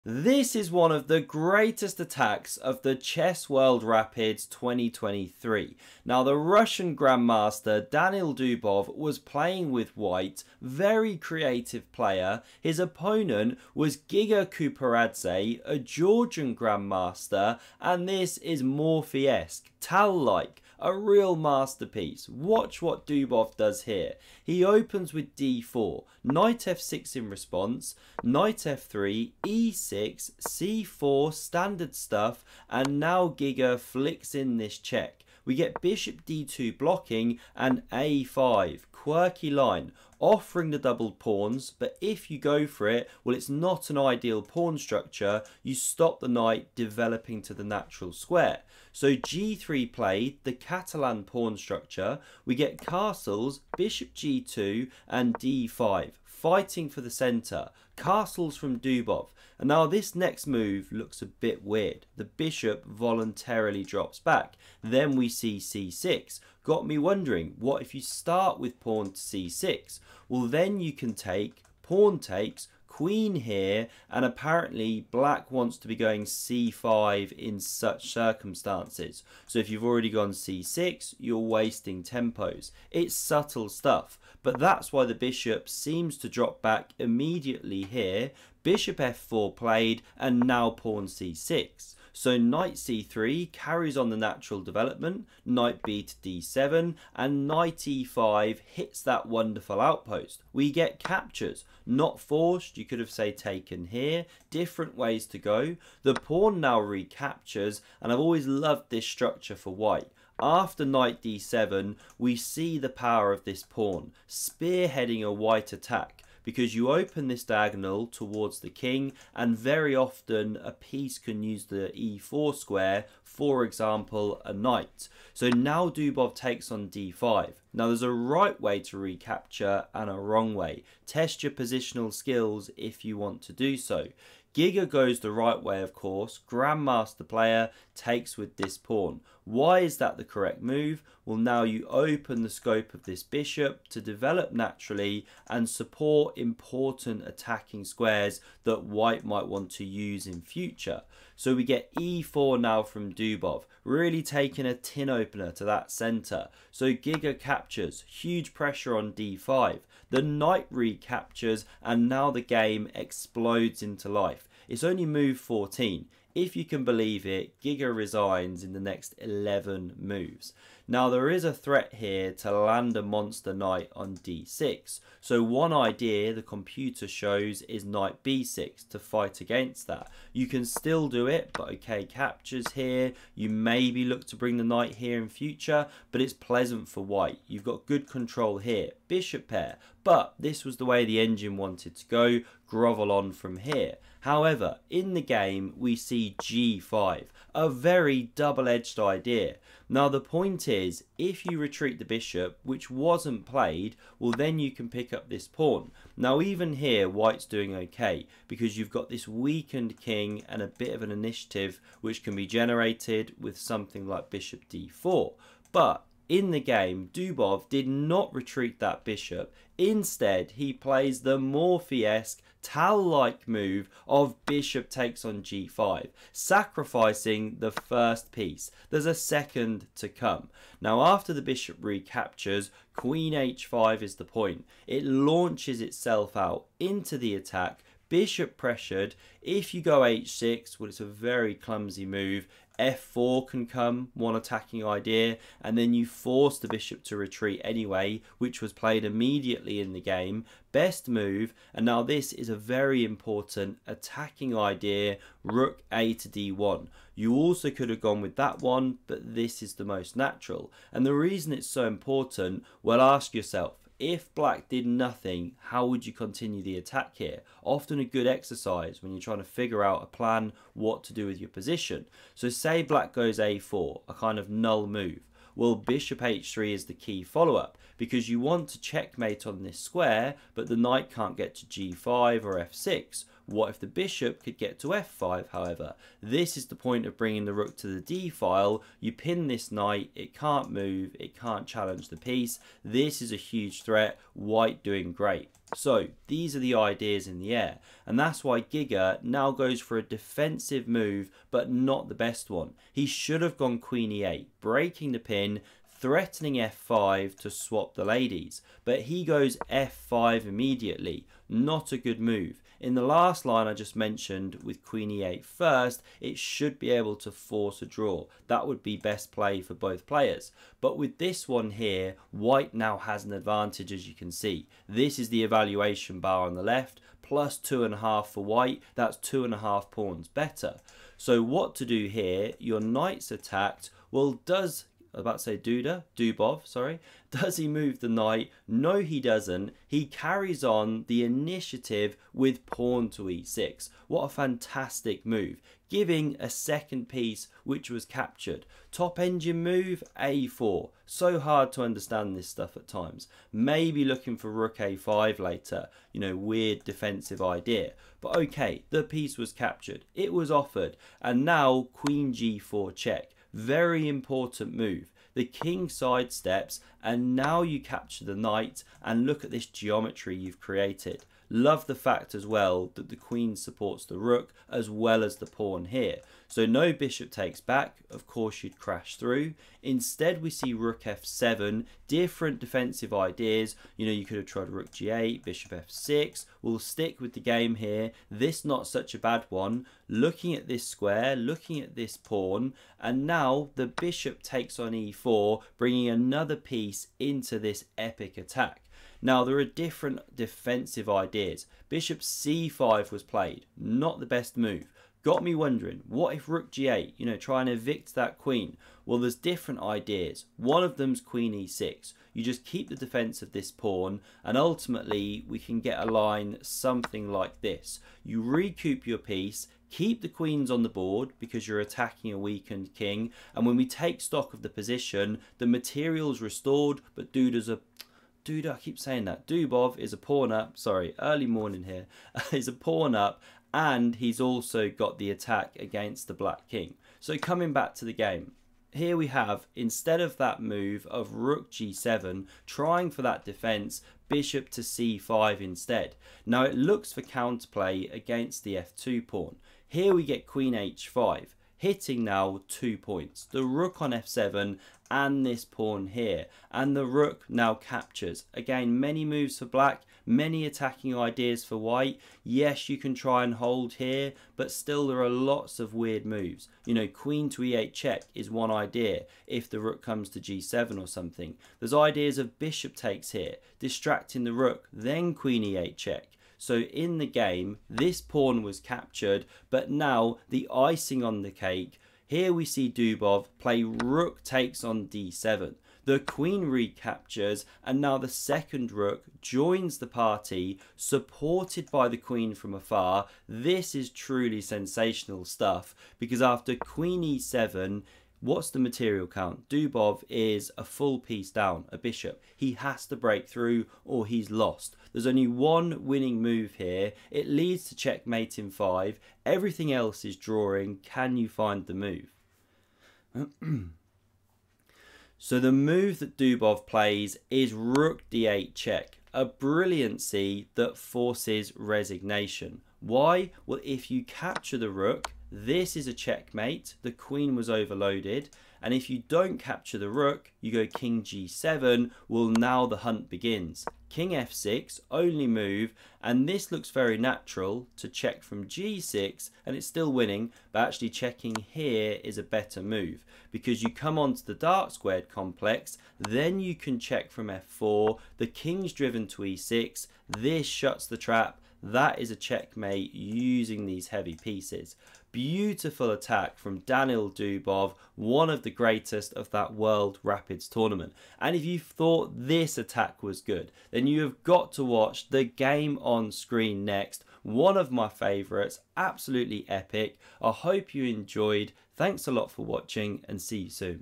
This is one of the greatest attacks of the Chess World Rapids 2023. Now, the Russian Grandmaster Daniil Dubov was playing with white, very creative player. His opponent was Giga Quparadze, a Georgian Grandmaster, and this is Morphy-esque, Tal-like, a real masterpiece. Watch what Dubov does here. He opens with d4, knight f6 in response, knight f3, e6, c4, standard stuff, and now Giga flicks in this check. We get bishop d2 blocking and a5, quirky line, offering the doubled pawns, but if you go for it, well, it's not an ideal pawn structure. You stop the knight developing to the natural square. So g3 played, the Catalan pawn structure. We get castles, bishop g2 and d5, fighting for the centre. Castles from Dubov. And now this next move looks a bit weird. The bishop voluntarily drops back. Then we see c6. Got me wondering, what if you start with pawn to c6? Well, then you can take, pawn takes, queen here, and apparently black wants to be going c5 in such circumstances. So if you've already gone c6, you're wasting tempos. It's subtle stuff, but that's why the bishop seems to drop back immediately here. Bishop f4 played, and now pawn c6. So knight c3 carries on the natural development, knight b to d7, and knight e5 hits that wonderful outpost. We get captures, not forced, you could have say taken here, different ways to go. The pawn now recaptures, and I've always loved this structure for white. After knight d7, we see the power of this pawn, spearheading a white attack, because you open this diagonal towards the king, and very often a piece can use the e4 square, for example a knight. So now Dubov takes on d5. Now there's a right way to recapture and a wrong way. Test your positional skills if you want to do so. Giga goes the right way, of course. Grandmaster player takes with this pawn. Why is that the correct move? Well, now you open the scope of this bishop to develop naturally and support important attacking squares that white might want to use in future. So we get e4 now from Dubov, really taking a tin opener to that center. So Giga captures, huge pressure on d5. The knight recaptures, and now the game explodes into life. It's only move 14. If you can believe it, Giga resigns in the next 11 moves. Now there is a threat here to land a monster knight on d6. So one idea the computer shows is knight b6 to fight against that. You can still do it, but okay, captures here. You maybe look to bring the knight here in future, but it's pleasant for white. You've got good control here. Bishop pair. But this was the way the engine wanted to go, grovel on from here. However, in the game, we see g5, a very double-edged idea. Now, the point is, if you retreat the bishop, which wasn't played, well, then you can pick up this pawn. Now, even here, white's doing okay, because you've got this weakened king and a bit of an initiative, which can be generated with something like bishop d4. But in the game, Dubov did not retreat that bishop. Instead, he plays the Morphy-esque, Tal-like move of bishop takes on g5, sacrificing the first piece. There's a second to come. Now, after the bishop recaptures, queen h5 is the point. It launches itself out into the attack, bishop pressured. If you go h6, well, it's a very clumsy move. f4 can come, one attacking idea, and then you force the bishop to retreat anyway, which was played immediately in the game. Best move, and now this is a very important attacking idea, rook a to d1. You also could have gone with that one, but this is the most natural. And the reason it's so important, well, ask yourself, if black did nothing, how would you continue the attack here? Often a good exercise when you're trying to figure out a plan, what to do with your position. So say black goes a4, a kind of null move. Well, bishop h3 is the key follow-up, because you want to checkmate on this square, but the knight can't get to g5 or f6. What if the bishop could get to f5, however? This is the point of bringing the rook to the d file. You pin this knight, it can't move, it can't challenge the piece. This is a huge threat, white doing great. So these are the ideas in the air, and that's why Giga now goes for a defensive move, but not the best one. He should have gone queen e8, breaking the pin, threatening f5 to swap the ladies, but he goes f5 immediately. Not a good move. In the last line I just mentioned with queen e8 first, it should be able to force a draw. That would be best play for both players. But with this one here, white now has an advantage, as you can see. This is the evaluation bar on the left, plus 2.5 for white. That's 2.5 pawns better. So what to do here? Your knight's attacked. Well, I was about to say Dubov, sorry. Does he move the knight? No, he doesn't. He carries on the initiative with pawn to e6. What a fantastic move, giving a second piece which was captured. Top engine move, a4. So hard to understand this stuff at times. Maybe looking for rook a5 later. You know, weird defensive idea. But okay, the piece was captured. It was offered. And now queen g4 check. Very important move. The king sidesteps, and now you capture the knight, and look at this geometry you've created. Love the fact as well that the queen supports the rook as well as the pawn here. So no bishop takes back, of course you'd crash through. Instead we see rook f7, different defensive ideas. You know, you could have tried rook g8, bishop f6. We'll stick with the game here. This not such a bad one. Looking at this square, looking at this pawn, and now the bishop takes on e4, bringing another piece into this epic attack. Now there are different defensive ideas. Bishop c5 was played, not the best move. Got me wondering, what if rook g8, you know, try and evict that queen? Well, there's different ideas. One of them's queen e6. You just keep the defense of this pawn, and ultimately we can get a line something like this. You recoup your piece, keep the queens on the board because you're attacking a weakened king, and when we take stock of the position, the material's restored, but I keep saying that. Dubov is a pawn up, sorry, early morning here, is a pawn up, and he's also got the attack against the black king. So coming back to the game, here we have, instead of that move of rook g7, trying for that defense, bishop to c5 instead. Now it looks for counterplay against the f2 pawn. Here we get queen h5, hitting now 2 points. The rook on f7 and this pawn here, and the rook now captures. Again, many moves for black, many attacking ideas for white. Yes, you can try and hold here, but still there are lots of weird moves. You know, queen to e8 check is one idea if the rook comes to g7 or something. There's ideas of bishop takes here, distracting the rook, then queen e8 check. So in the game, this pawn was captured, but now the icing on the cake, here we see Dubov play rook takes on d7. The queen recaptures, and now the second rook joins the party, supported by the queen from afar. This is truly sensational stuff, because after queen e7, what's the material count? Dubov is a full piece down, a bishop. He has to break through or he's lost. There's only one winning move here. It leads to checkmate in 5. Everything else is drawing. Can you find the move? So the move that Dubov plays is rook d8 check. A brilliancy that forces resignation. Why? Well, if you capture the rook, this is a checkmate. The queen was overloaded. And if you don't capture the rook, you go king g7. Well, now the hunt begins. King f6, only move, and this looks very natural to check from g6, and it's still winning, but actually checking here is a better move, because you come onto the dark squared complex, then you can check from f4, the king's driven to e6, this shuts the trap. That is a checkmate using these heavy pieces. Beautiful attack from Daniil Dubov, one of the greatest of that World Rapids tournament. And if you thought this attack was good, then you have got to watch the game on screen next. One of my favourites, absolutely epic. I hope you enjoyed. Thanks a lot for watching, and see you soon.